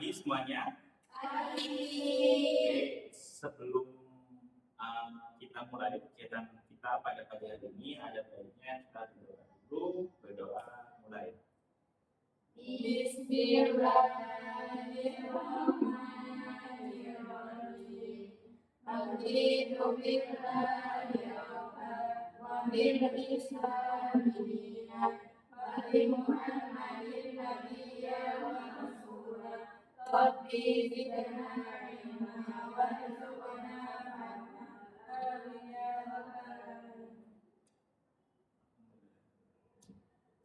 pagi semuanya. Pagi. Sebelum kita mulai kegiatan kita pada pagi hari ini, ada baiknya kita berdoa dulu. Berdoa mulai. Bismillahirrahmanirrahim. Raditu billahi rabban wa bil islami dinan wa bi Muhammadin nabiyyan wa rasulan. Rabbi zidna ilma warzuqna fahma. Amin ya rabbal alamin.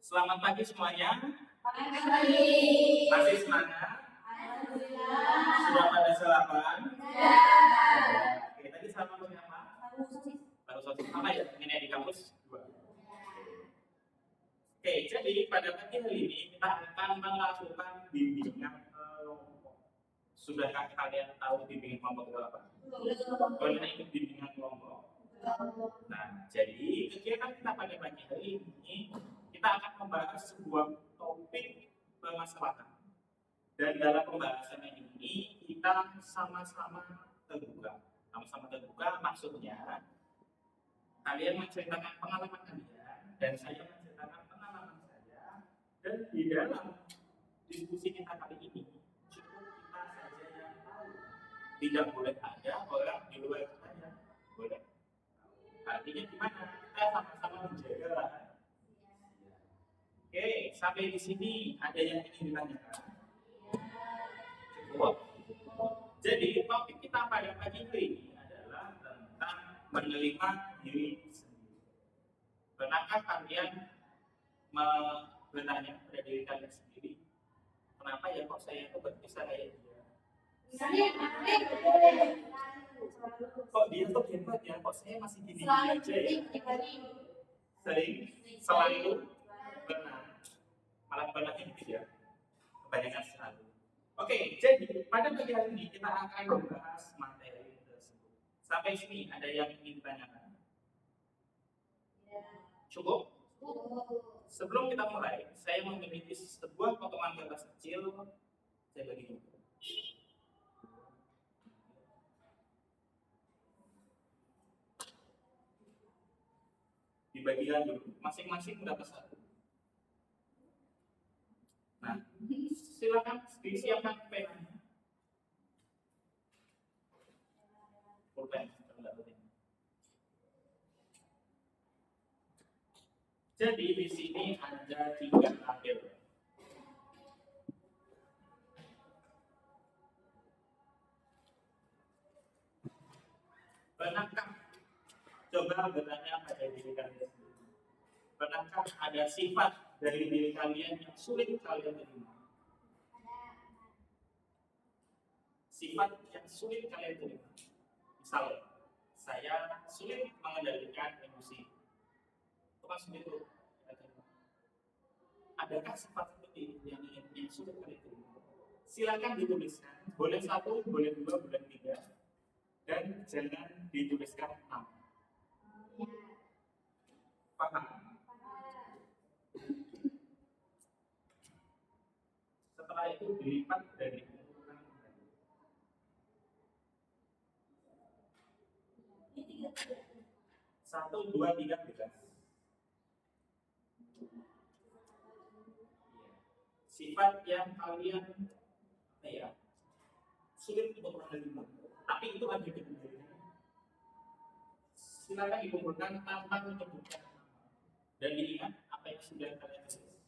Selamat pagi semuanya. Pagi. Masih semangat? Alhamdulillah. Sudah pada sarapan? Ya. Oke, tadi sarapan pakai apa? Baru sosis apa ya? Ini di kampus? Dua. Oke, jadi pada pagi hari ini kita akan melakukan bimbingan kelompok. Sudahkah kalian tahu bimbingan kelompok itu apa? Pernah ikut bimbingan kelompok? Nah, jadi kegiatan kita pada pagi hari ini kita akan membahas sebuah topik permasalahan. Dan dalam pembahasan ini kita sama-sama terbuka. Sama-sama terbuka maksudnya kalian menceritakan pengalaman kalian dan saya menceritakan pengalaman saya, dan di dalam diskusi kita kali ini cukup kita saja yang tahu. Tidak boleh ada orang di luar kita yang boleh. Artinya gimana? Kita sama-sama menjaga lahan. Oke, sampai di sini ada yang ingin ditanyakan? Cukup. Jadi topik kita pada pagi hari ini adalah tentang menerima diri sendiri. Pernahkah kalian bertanya pada diri kalian sendiri, kenapa ya kok saya itu bisa kayak dia? Kok dia tuh hebat ya, kok saya masih gini aja ya? Selalu benar. Malah benarnya gitu ya, kebanyakan selalu. Oke, jadi pada pagi hari ini kita akan membahas materi tersebut. Sampai sini ada yang ingin ditanyakan? Cukup? Sebelum kita mulai, saya memiliki sebuah potongan kertas kecil. Saya bagi dulu. Dibagikan dulu, masing-masing dapat satu. Nah, silakan disiapkan penanya. Pulpen. Jadi di sini ada 3 tabel. Pernahkah coba bertanya pada diri kalian sendiri? Pernahkah ada sifat dari diri kalian yang sulit kalian terima? Sifat yang sulit kalian terima. Misalnya, saya sulit mengendalikan emosi. Itu kan sulit tuh. Adakah sifat seperti ini yang sulit kalian terima? Silakan dituliskan. Boleh 1, boleh 2, boleh 3. Dan jangan dituliskan 6. Paham? Setelah itu dilipat dari urutan tadi. 1, 2, 3 bebas. Sifat yang kalian sulit untuk menerima, tapi itu ada di dirinya. Silakan dikumpulkan tanpa menyebutkan nama dan diingat apa yang sudah kalian tulis.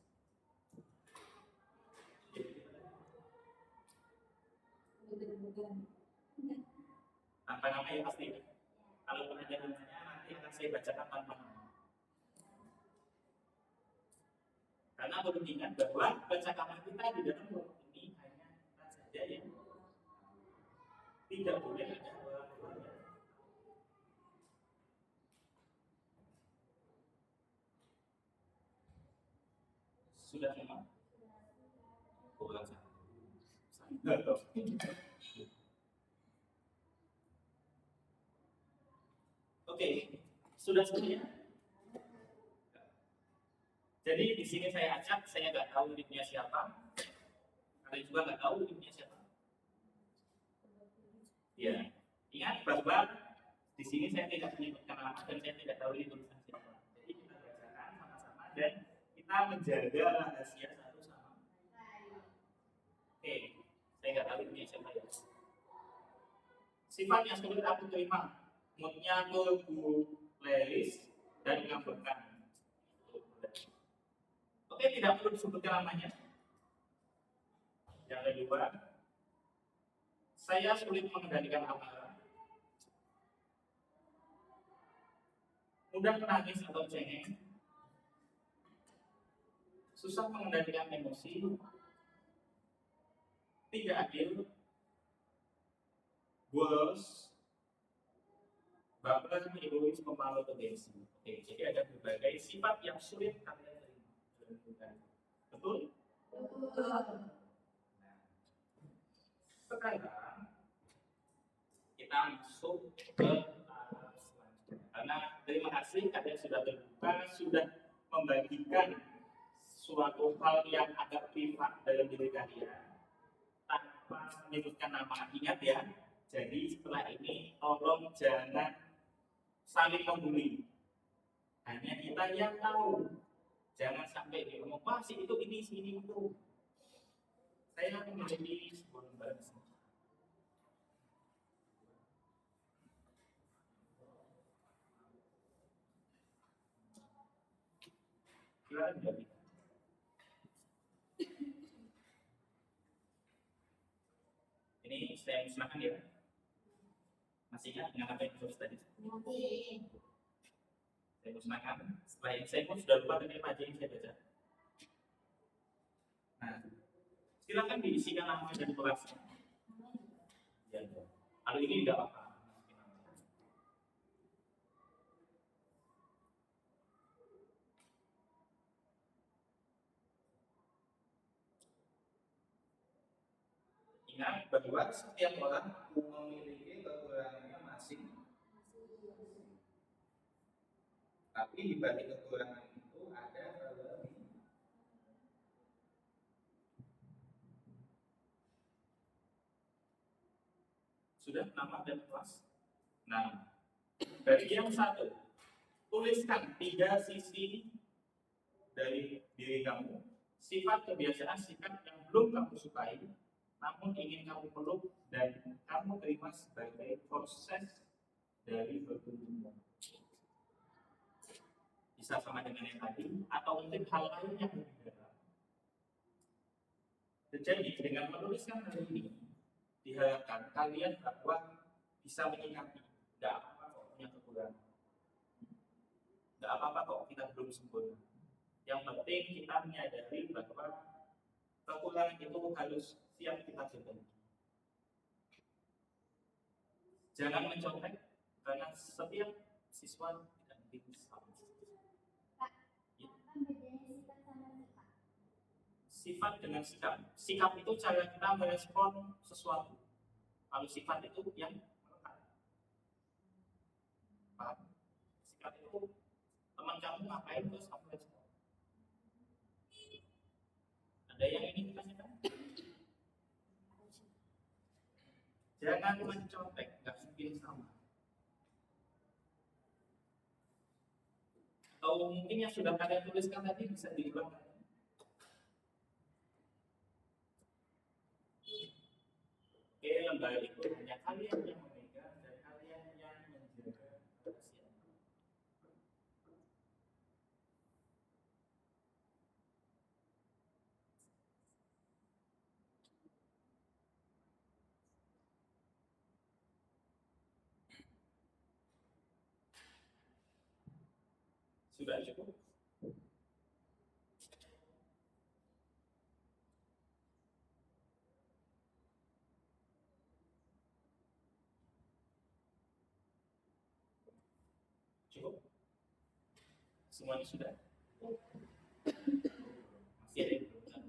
Tanpa nama ya pasti. Kalau ada namanya nanti akan saya bacakan tanpa nama. Karena perlu diingat bahwa percakapan kita di dalam forum ini hanya kita saja yang tidak boleh ada orang lain. Sudah memang? Kurang satu. Oke, sudah semuanya. Jadi di sini saya acak, saya nggak tahu linknya siapa. Kalian juga nggak tahu linknya siapa. Ya, ingat bahwa di sini saya tidak menyebutkan nama dan saya tidak tahu ini tulisan siapa. Jadi kita bacakan sama-sama dan kita menjaga rahasia satu sama lain. Oke, saya nggak tahu ini siapa ya. Sifat yang sulit aku terima, moodnya ke Bu Lelis dan ngambekkan. Oke, tidak perlu disebutkan namanya. Yang kedua, saya sulit mengendalikan amarah, mudah menangis atau cengeng, susah mengendalikan emosi, tidak adil, bolos, baper, egois, pemalu, atau gengsi. Oke, jadi ada berbagai sifat yang sulit kalian terima. Betul? Betul. Sekarang kita masuk ke selanjutnya. Karena terima kasih kalian sudah terbuka, sudah membagikan suatu hal yang agak privat dalam diri kalian tanpa menyebutkan nama. Ingat ya, jadi setelah ini tolong jangan saling membuli. Hanya kita yang tahu. Jangan sampai dia ngomong, wah si itu ini, si ini itu. Saya memiliki sebuah lembaga. Silakan jadi. Ini saya musnahkan ya. Masih ingat dengan apa yang ditulis tadi? Saya musnahkan. Setelah ini saya pun sudah lupa dengan apa aja yang saya baca. Nah, silakan diisikan nama dan kelasnya. Ya, kalau ini tidak apa-apa. Ingat bahwa setiap orang memiliki kekurangannya masing. Tapi di balik kekurangan itu ada kelebihan. Sudah nama dan kelas. Nah, bagian satu, tuliskan 3 sisi dari diri kamu, sifat kebiasaan sikap yang belum kamu sukai, namun ingin kamu peluk dan kamu terima sebagai proses dari bertumbuh. Bisa sama dengan yang tadi, atau mungkin hal lain yang berbeda. Jadi dengan menuliskan hal ini, diharapkan kalian bahwa bisa menyikapi, tidak apa-apa kok punya kekurangan, tidak apa-apa kok kita belum sempurna. Yang penting kita menyadari bahwa kekurangan itu harus siap kita perbaiki. Jangan mencontek karena setiap siswa tidak mungkin sama. Ya. Sifat dengan sikap. Sikap itu cara kita merespon sesuatu. Kalau sifat itu yang melekat. Paham? Sikap itu teman kamu ngapain terus kamu respon. Ada yang ingin ditanyakan? Jangan mencontek, nggak mungkin sama. Atau mungkin yang sudah kalian tuliskan tadi bisa diulang. Oke, lembaga itu hanya kalian yang memegang dan kalian yang menjaga rahasia. Sudah cukup? Cukup? Semuanya sudah? Masih ada yang belum?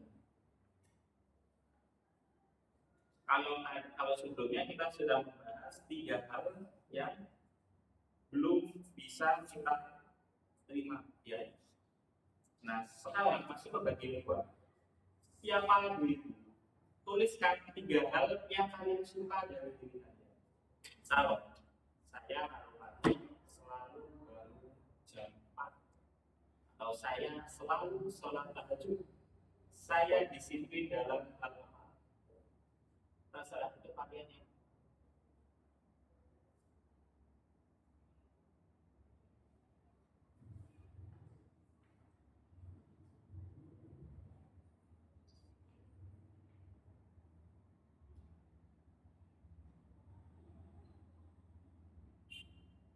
Kalau sebelumnya kita sudah membahas 3 hal yang belum bisa kita terima, ya. Nah, sekarang masuk ke bagian kedua. Siapa dirimu? Tuliskan 3 hal yang kalian suka dari diri kalian. Misal, saya kalau pagi selalu bangun jam 4 atau saya selalu sholat tahajud. Saya disiplin dalam hal apa? Terserah itu pakaiannya.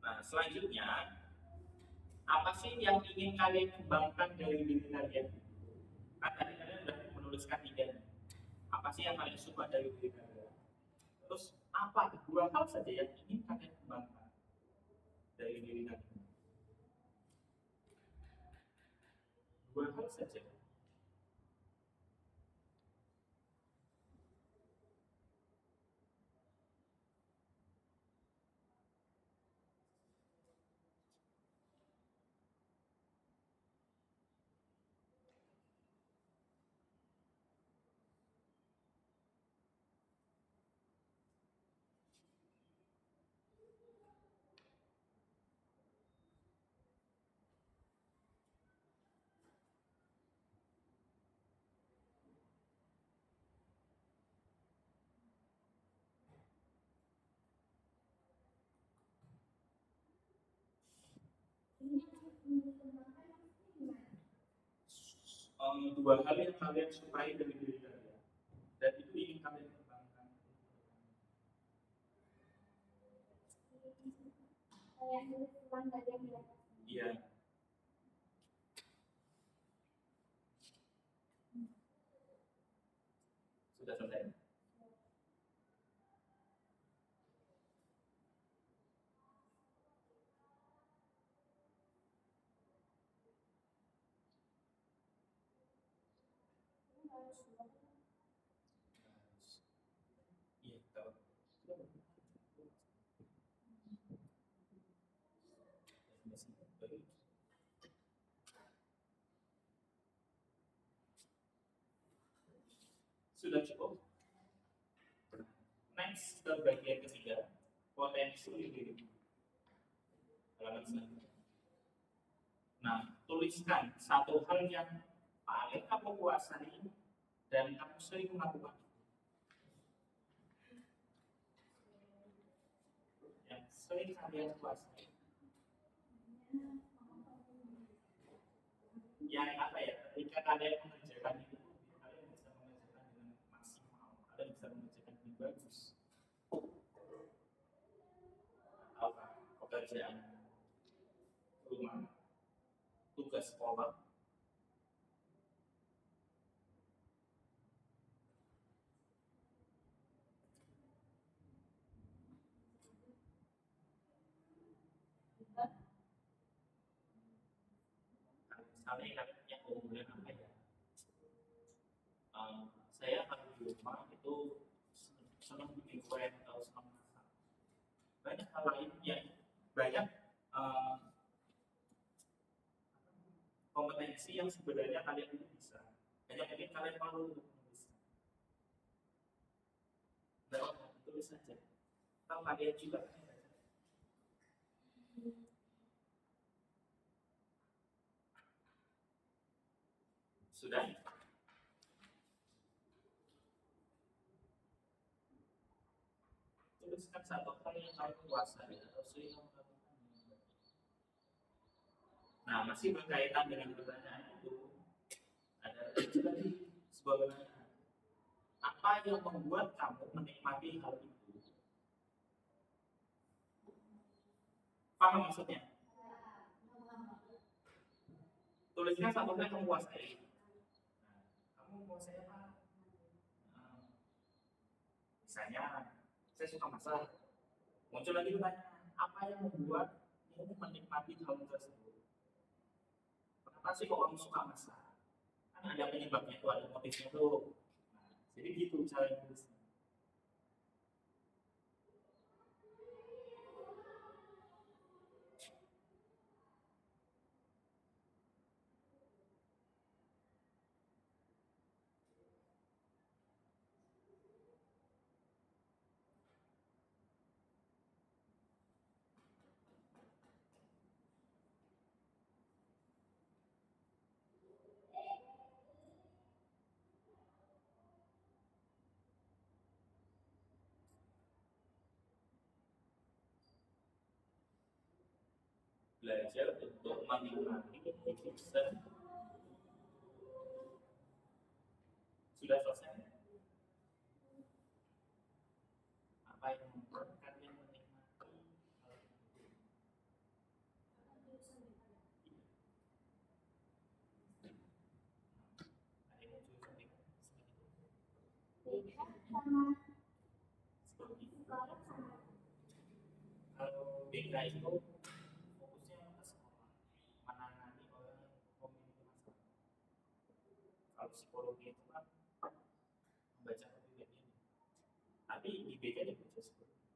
Nah, selanjutnya, apa sih yang ingin kalian kembangkan dari diri kalian? Kan tadi kalian sudah menuliskan ide. Apa sih yang kalian suka dari diri kalian? Terus apa dua hal saja yang ingin kalian kembangkan dari diri kalian? Dua hal saja. Dua hal yang kalian sukai dari diri kalian dan itu ingin kalian kembangkan. Iya. Sudah selesai. Iya, tahu. Sudah cukup. Next ke bagian ketiga, potensi diri. Halaman selanjutnya. Nah, tuliskan satu hal yang paling kamu kuasai dan kamu sering melakukan. Yang sering kalian kuasai. Yang apa ya? Ketika kalian mengerjakan itu, kalian bisa mengerjakan dengan maksimal. Kalian bisa mengerjakan dengan bagus. Apa? Pekerjaan rumah, tugas sekolah, misalnya yang keunggulan apa ya? Saya kalau di rumah itu senang bikin kue atau senang masak. Banyak hal lain yang banyak kompetensi yang sebenarnya kalian itu bisa. Hanya mungkin kalian malu untuk menulis. Lewat tulis saja. Atau kalian juga sudah. Tuliskan satu hal yang kamu kuasai atau sering kamu lakukan. Nah, masih berkaitan dengan pertanyaan itu, ada lagi sebuah pertanyaan. Apa yang membuat kamu menikmati hal itu? Paham maksudnya? Tulisnya satu hal yang kamu kuasai. Nah, kamu kuasai apa? Misalnya, saya suka masak. Muncul lagi pertanyaan, apa yang membuatmu menikmati hal tersebut? Kenapa sih kok kamu suka masak? Kan ada penyebabnya tuh, ada motifnya tuh. Nah, jadi gitu cara nulisnya. belajar untuk menikmati season. Sudah selesai? Apa yang membuat kalian menikmati hal itu? Ada yang muncul sendiri? Kalau BK itu fokusnya ke sekolah, menangani orang yang memiliki masalah. Kalau psikologi itu kan membaca kepribadian. Tapi di BK juga bisa seperti itu.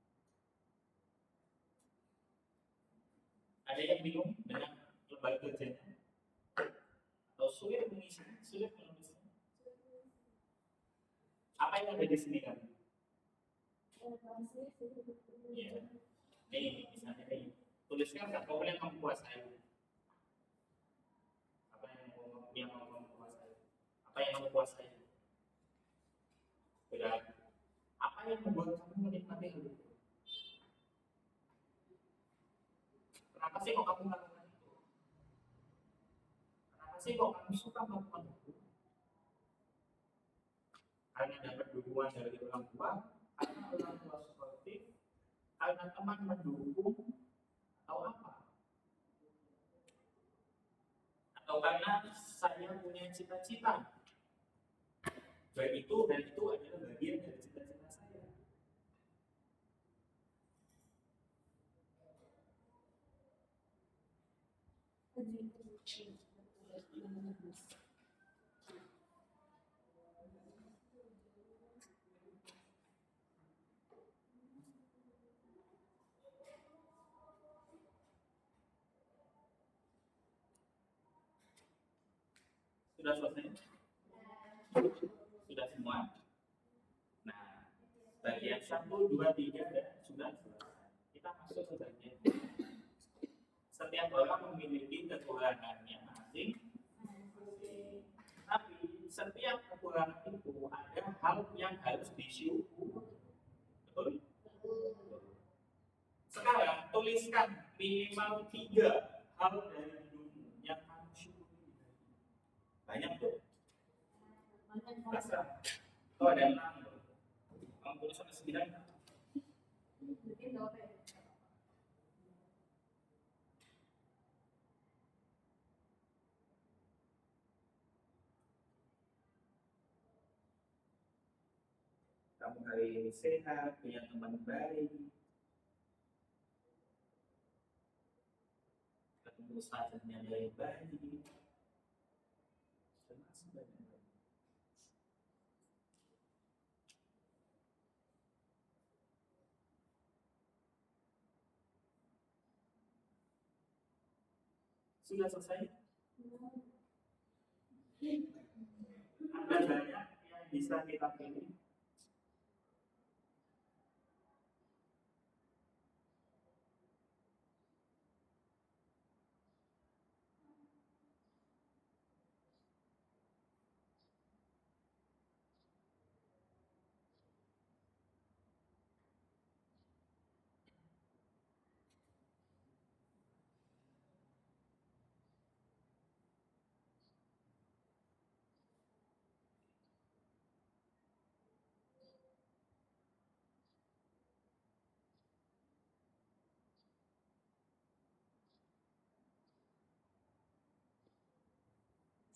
Ada yang bingung dengan lembaga kerjanya? Atau sulit mengisinya, sulit menulisnya? Apa yang ada di sini kan? Iya. Nih, misalnya nih, tuliskan apa yang kamu kuasai. Apa yang kamu kuasai? Apa yang kamu kuasai? Sudah. Apa yang membuat kamu menikmati itu? Kenapa sih kok kamu melakukan itu? Kenapa sih kok kamu suka melakukan itu? Karena dapat dukungan dari orang tua, karena orang tua suportif, karena teman mendukung, atau apa? Atau karena saya punya cita-cita. Baik itu dan itu adalah bagian dari cita-cita saya. Sudah selesai? Sudah semua? Nah, bagian 1, 2, 3 sudah selesai. Kita masuk ke bagian. Setiap orang memiliki kekurangannya masing-masing. Tapi setiap kekurangan itu ada hal yang harus disyukuri. Betul? Sekarang tuliskan minimal 3 hal dari hidupmu yang kamu syukuri. Banyak tuh. Rasa. Oh ada 6 loh. Kamu tulis sampai 9. Kamu hari ini sehat, punya teman baik, ketemu sahabatnya dari baik, termasuk banyak. Sudah selesai? Ada banyak yang bisa kita pilih.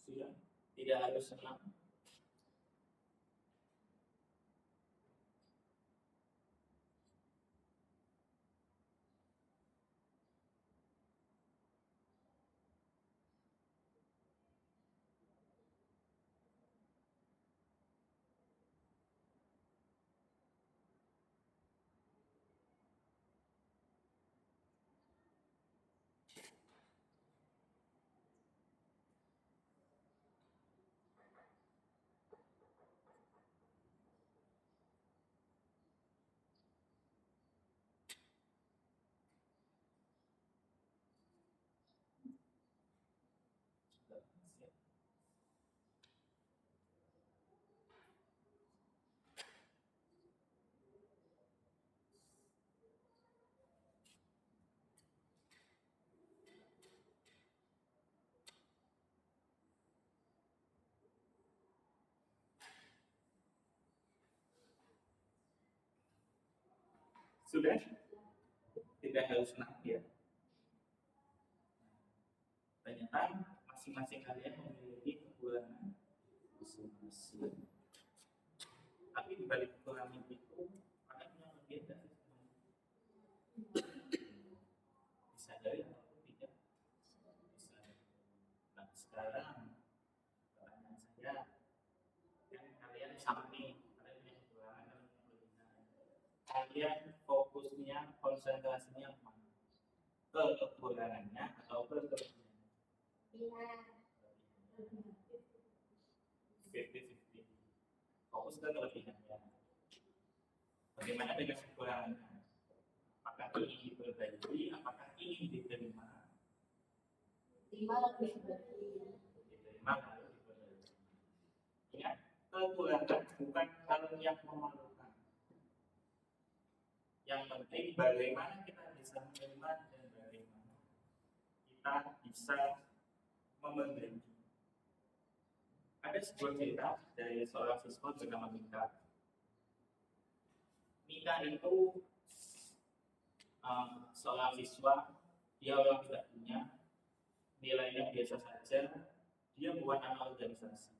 Sudah, tidak harus senang. Sudah? Tidak harus nabi ya. Ternyata masing-masing kalian memiliki kekurangan masing-masing. Tapi di balik kekurangan itu ada yang berbeda. Disadari atau tidak? Disadari. Nah sekarang pertanyaan saya, kan kalian sama nih, kalian punya kekurangan, kalian punya kelebihan. Kalian fokusnya, konsentrasinya mana? Ke kekurangannya atau ke kelebihannya? 50-50. Fokus ke kelebihannya. Bagaimana dengan kekurangannya? Apakah ingin diperbaiki? Apakah ingin diterima? Diterima lalu Diperbaiki. Ingat, kekurangan bukan hal yang memalukan. Yang penting bagaimana kita bisa menerima dan bagaimana kita bisa memperbaiki. Ada sebuah cerita dari seorang siswa bernama Mika. Mika itu seorang siswa, dia orang tidak punya, nilainya biasa saja, dia buat anak organisasi,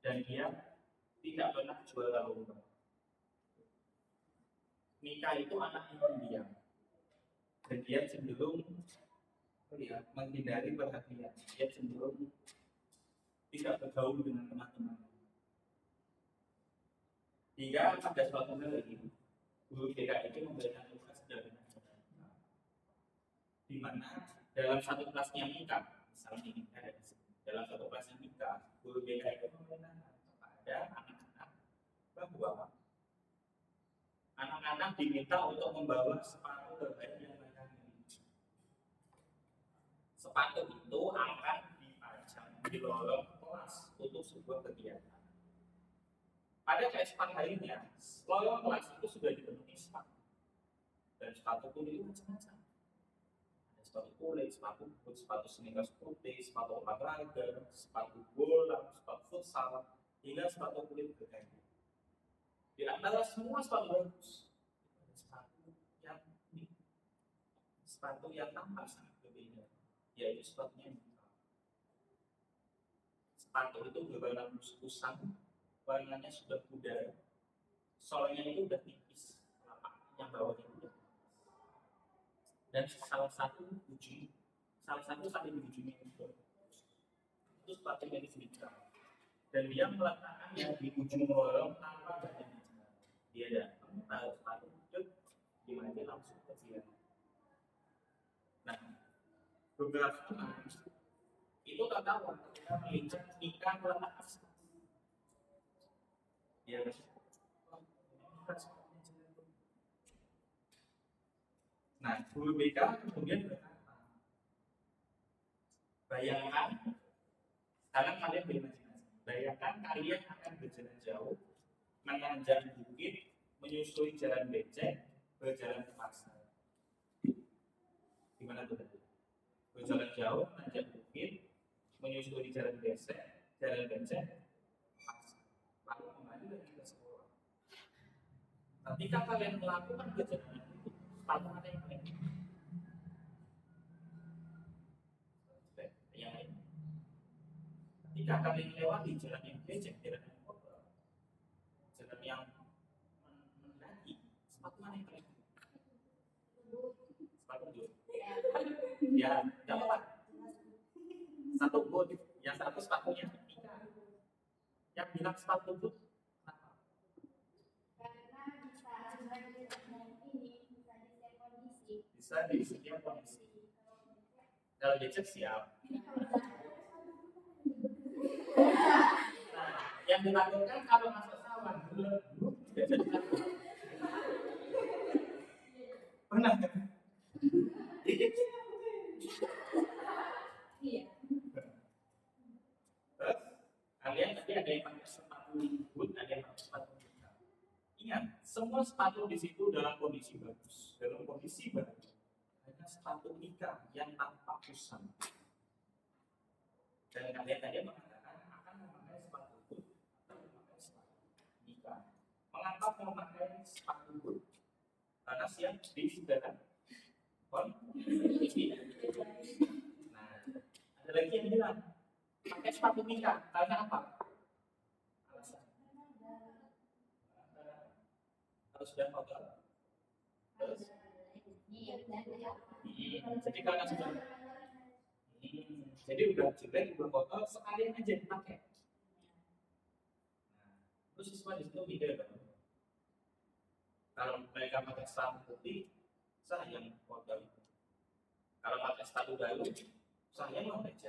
dan dia tidak pernah juara lomba. Mika itu anak yang pendiam, dan dia cenderung menghindari perhatian, dia cenderung tidak bergaul dengan teman-teman. Hingga pada suatu hari, guru BK itu memberikan tugas dari di mana dalam satu kelasnya Mika, misalnya ini ada di sini, dalam satu kelasnya Mika, guru BK itu memerintahkan kepada anak-anak bahwa anak-anak diminta untuk membawa sepatu terbaik yang mereka miliki. Sepatu itu akan dipajang di lorong kelas untuk sebuah kegiatan. Pada keesokan harinya, lorong kelas itu sudah dipenuhi sepatu. Dan sepatu pun itu macam-macam. Ada sepatu kulit, sepatu boot, sepatu sneakers putih, sepatu olahraga, sepatu bola, sepatu futsal, hingga sepatu kulit berkain. Di antara semua sepatu bagus, ada sepatu yang tampak sangat berbeda, yaitu sepatunya Mika. Sepatu itu berwarna kusam, warnanya sudah pudar, solnya itu udah tipis, yang bawahnya udah tipis. Dan salah satu tali di ujungnya itu sepatu yang Mika. Dan dia meletakkannya di ujung lorong tanpa banyak bicara. Dia datang, taruh sepatu itu, dimana langsung ke dia. Nah, beberapa teman itu tertawa ketika melihat Mika meletakkan sepatu. Dia nah, guru BK kemudian berkata, bayangkan, sekarang kalian berimajinasi, bayangkan kalian akan berjalan jauh, menanjak bukit, menyusuri jalan becek, berjalan ke pasar. Gimana tuh? Berjalan jauh, menanjak bukit, menyusuri jalan becek, pasar. Lalu kembali lagi ke sekolah. Ketika kalian melakukan perjalanan itu, sepatu mana yang paling yang lain? Ketika kalian melewati jalan yang becek, jalan yang kotor, jalan yang mendaki, sepatu mana yang paling sepatu boot. Ya, tidak apa-apa. Satu boot, yang satu sepatunya Mika. Yang bilang sepatu boot, kenapa? karena bisa sebagai ini bisa di setiap kondisi. Bisa di setiap kondisi. Kalau becek siap. Nah, yang dilakukan kalau masuk sawah dulu tidak jadi lakukan. Pernah kan? Iya. Terus kalian tadi ada yang pakai sepatu boot, ada yang pakai sepatu Mika. Ingat, semua sepatu di situ dalam kondisi bagus, dalam kondisi baru. Hanya sepatu Mika yang tanpa kusam. Dan kalian tadi mengatakan akan memakai sepatu boot atau memakai sepatu Mika. Mengapa memakai sepatu boot karena siap di segala kondisi. Nah, ada lagi yang bilang pakai sepatu mika karena apa? Alasan harus sudah kotor. Terus, jadi karena sudah, jadi udah jelek, udah kotor, sekalian aja dipakai. Nah, terus siswa di situ beda kan? Kalau mereka pakai sepatu putih, sayang kotor. Kalau pakai sepatu baru, sayang mau aja.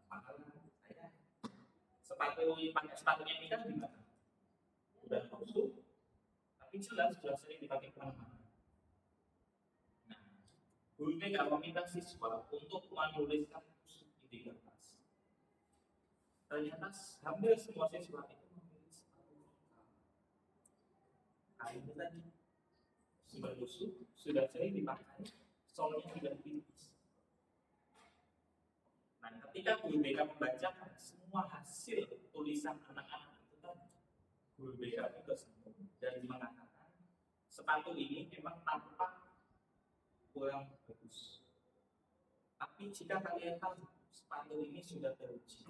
Mahal, sayang. Pakai sepatunya ini kan gimana? Udah busuk, tapi jelas sudah sering dipakai kemana-mana. Nah, guru BK meminta siswa untuk menuliskan busuk di kertas. Ternyata hampir semua siswa itu memilih sepatu mika. Ini tadi sudah busuk, sudah sering dipakai, soalnya sudah tipis. Nah, ketika guru BK membacakan semua hasil tulisan anak-anak itu tadi, guru BK juga sembuh dan mengatakan sepatu ini memang tampak kurang bagus. Tapi jika kalian tahu sepatu ini sudah teruji,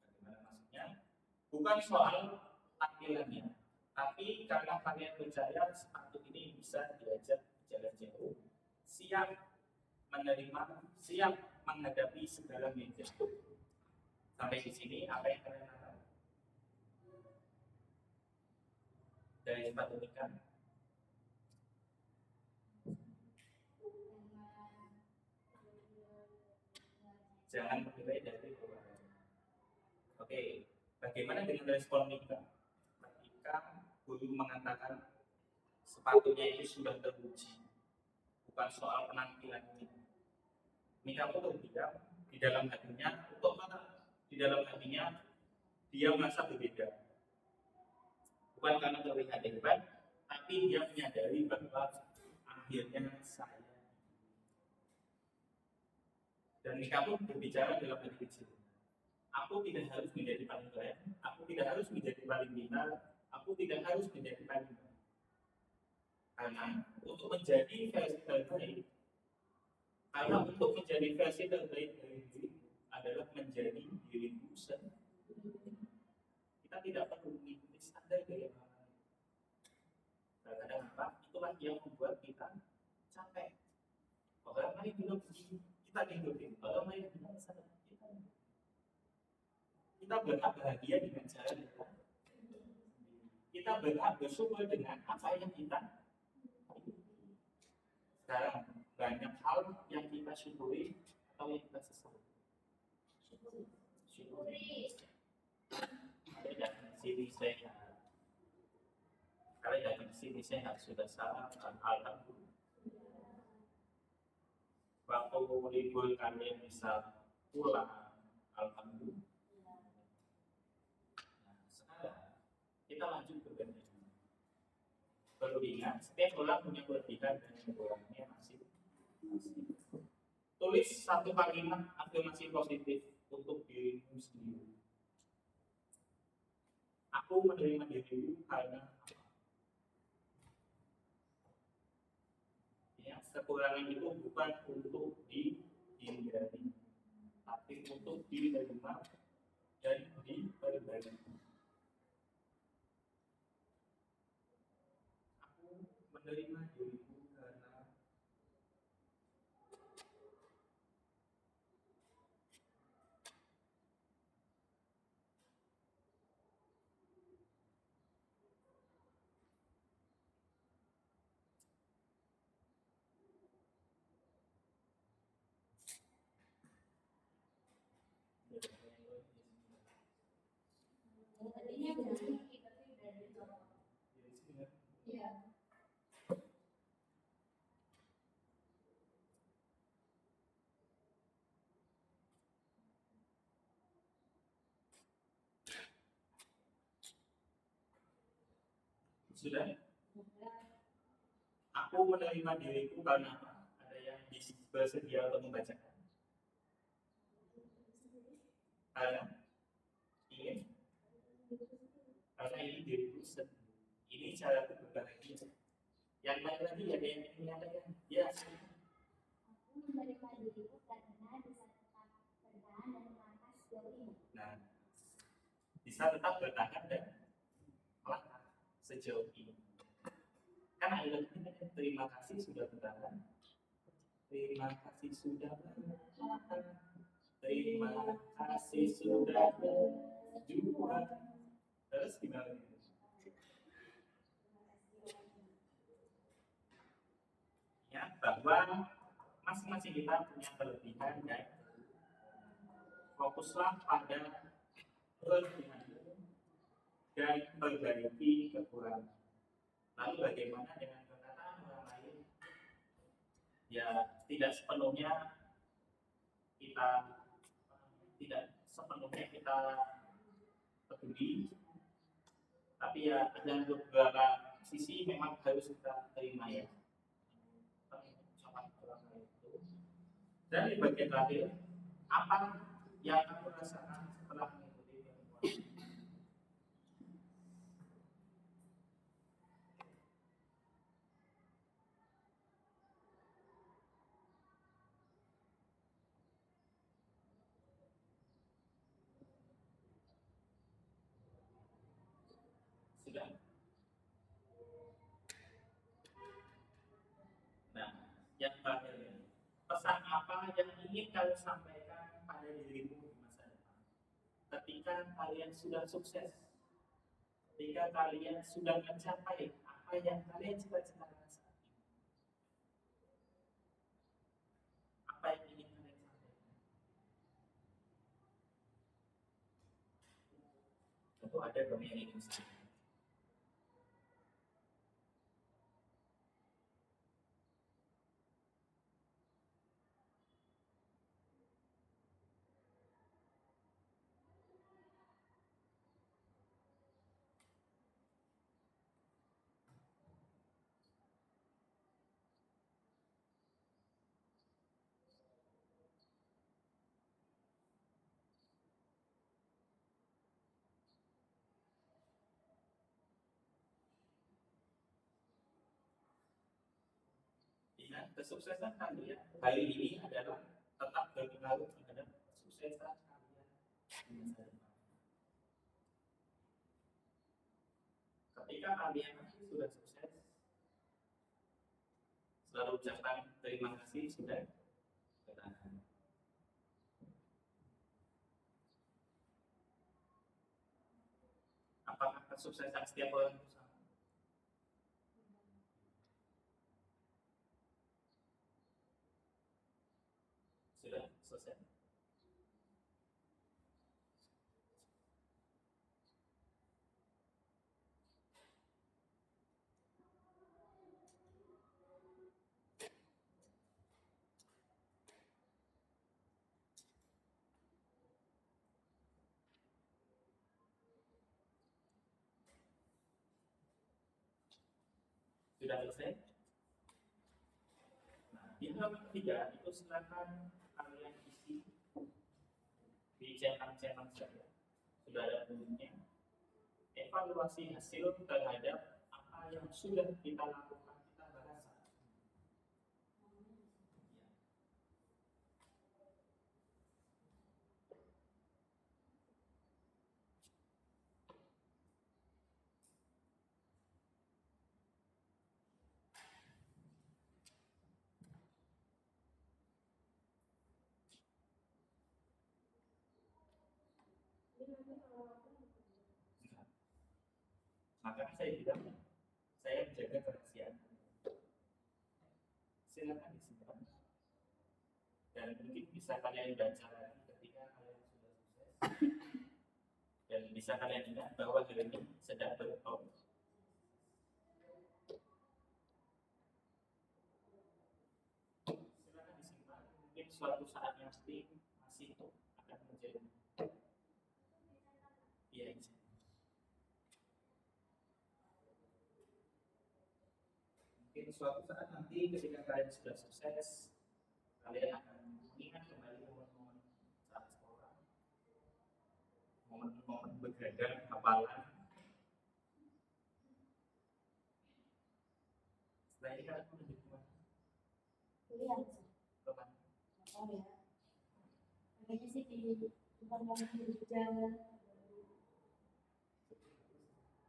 bagaimana maksudnya? Bukan soal tampilannya, tapi karena kalian percaya sepatu ini bisa diajak jalan jauh, siap menerima, siap menghadapi segala media. Sampai di sini apa yang kalian tahu dari sepatu ikan? Jangan menilai dari luar. Oke, bagaimana dengan respon Mika? Ketika guru mengatakan sepatunya itu sudah teruji, bukan soal penampilannya. Mika pun terdiam di dalam hatinya, untuk mana? Di dalam hatinya dia merasa berbeda. Bukan karena terlihat hebat, tapi dia menyadari bahwa akhirnya saya. Dan Mika pun berbicara dalam hati kecil. Aku tidak harus menjadi paling keren, aku tidak harus menjadi paling pintar, aku tidak harus menjadi paling baik. Karena untuk menjadi versi terbaik, dari diri adalah menjadi diriku sendiri. Kita tidak perlu mengikuti standar gaya orang lain. Kadang-kadang apa? Itulah yang membuat kita capek. Orang lain bilang begini, kita ngikutin. Orang lain bilang sana, kita berhak bahagia dengan cara kita berhak bersyukur dengan apa yang kita. Sekarang banyak hal yang kita syukuri atau yang kita sesali. Syukuri. Kalau datang sini sehat. Kalau datang sini sehat sudah salah. Alhamdulillah. Waktu libur kalian bisa pulang. Alhamdulillah. Kita lanjut ke bagian. Perlu diingat, setiap orang punya kelebihan dan kekurangannya masing-masing. Tulis satu kalimat afirmasi positif untuk dirimu sendiri. Aku menerima diriku karena apa? Ya, kekurangan itu bukan untuk dihindari, tapi untuk diterima dan diperbaiki. Menerima diriku karena sudah. Aku menerima diriku karena apa? Ada yang bersedia untuk membacakan. Karena ingin. Karena ini diriku sendiri. Ini cara berbahagia. Yang lain lagi ada yang ingin menyatakan? Ya, Aku menerima diriku karena bisa tetap bertahan dan melangkah sejauh ini. nah, bisa tetap bertahan dan melangkah sejauh ini. Kan ayat ini kan, terima kasih sudah bertahan. Terima kasih sudah bertahan. Terima kasih sudah berjuang. Terus gimana? Ya, bahwa masing-masing kita punya kelebihan dan fokuslah pada kelebihan dan perbaiki kekurangan. Lalu bagaimana dengan perkataan orang lain? Ya, tidak sepenuhnya kita peduli, tapi ya ada beberapa sisi memang harus kita terima ya. Dan di bagian terakhir, apa yang kamu rasakan setelah mengikuti pertemuan? Sudah. Nah, yang terakhir ini, pesan apa yang ingin kalian sampaikan pada dirimu di masa depan? Ketika kalian sudah sukses, ketika kalian sudah mencapai apa yang kalian cita-citakan saat ini, apa yang ingin kalian sampaikan? Tentu ada dong yang ingin sampaikan. Ingat, kesuksesan kalian hari ini adalah tetap berpengaruh terhadap kesuksesan kalian di masa depan. Ketika kalian nanti sudah sukses, selalu ucapkan terima kasih sudah bertahan. Apakah kesuksesan setiap orang itu sama? Sudah selesai. Sudah selesai? Nah, di halaman ketiga itu silakan kalian isi di centang-centang saja. Sudah ada bunyinya. Evaluasi hasil terhadap apa yang sudah kita lakukan, kita bahas. Maka saya bilang, saya menjaga kerahasiaan. Silakan disimpan. Dan mungkin bisa kalian baca lagi ketika kalian sudah sukses. Dan bisa kalian ingat bahwa hari ini sedang bertop. Silakan disimpan. Mungkin suatu saat nanti masih akan menjadi. Iya. Mungkin suatu saat nanti ketika kalian sudah sukses, kalian akan mengingat kembali momen-momen saat sekolah, momen-momen begadang, hafalan, Tadi kan aku menuju kemana? Kuliah. Kemana? Nggak tahu ya. Kayaknya sih di tempat kamu di Jogja.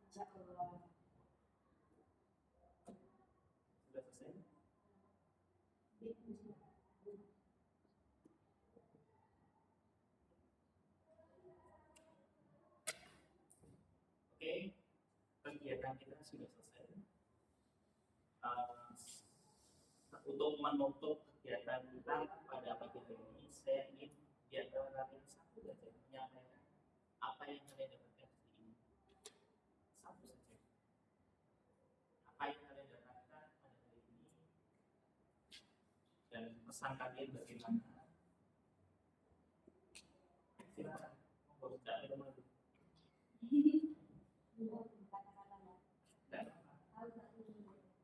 Insya Allah. Sudah selesai? Oke, kegiatan kita sudah selesai. Untuk menutup kegiatan kita pada pagi hari ini, saya ingin di antara kalian satu saja menyampaikan apa yang kalian dapatkan hari ini. Satu saja. Apa yang kalian dapatkan pada hari ini dan pesan kalian bagaimana? Silakan. Monggo, tidak ada malu. Dan silakan disampaikan.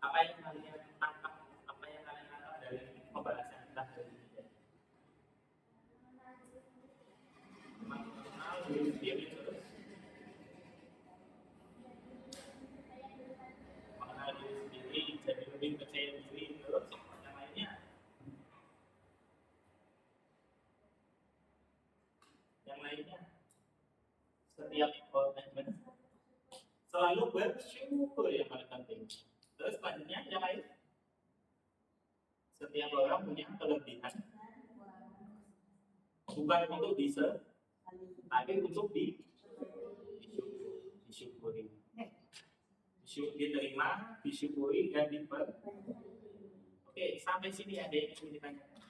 Apa yang kalian tangkap, apa yang kalian tangkap dari pembahasan kita hari ini? Mengenal diri sendiri terus, mengenal diri sendiri, jadi lebih percaya diri terus, yang lainnya, setiap orang selalu bersyukur yang paling penting. Terus selanjutnya yang lain, setiap orang punya kelebihan, bukan untuk bisa, tapi untuk disyukuri, diterima, disyukuri dan Oke, sampai sini ada yang ingin ditanyakan?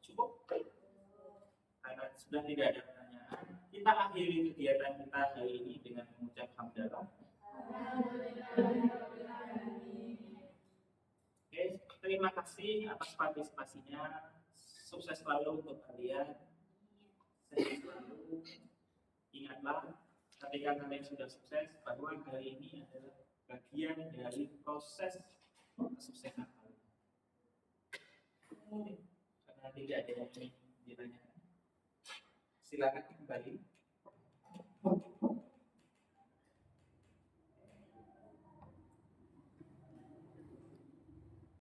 Cukup? Karena sudah tidak ada pertanyaan, kita akhiri kegiatan kita hari ini dengan mengucap hamdalah. Oke, terima kasih atas partisipasinya. Sukses selalu untuk kalian. Sehat selalu. Ingatlah, ketika kalian sudah sukses, bahwa hari ini adalah bagian dari proses kesuksesan kalian. Karena tidak ada yang ditanyakan, silakan kembali.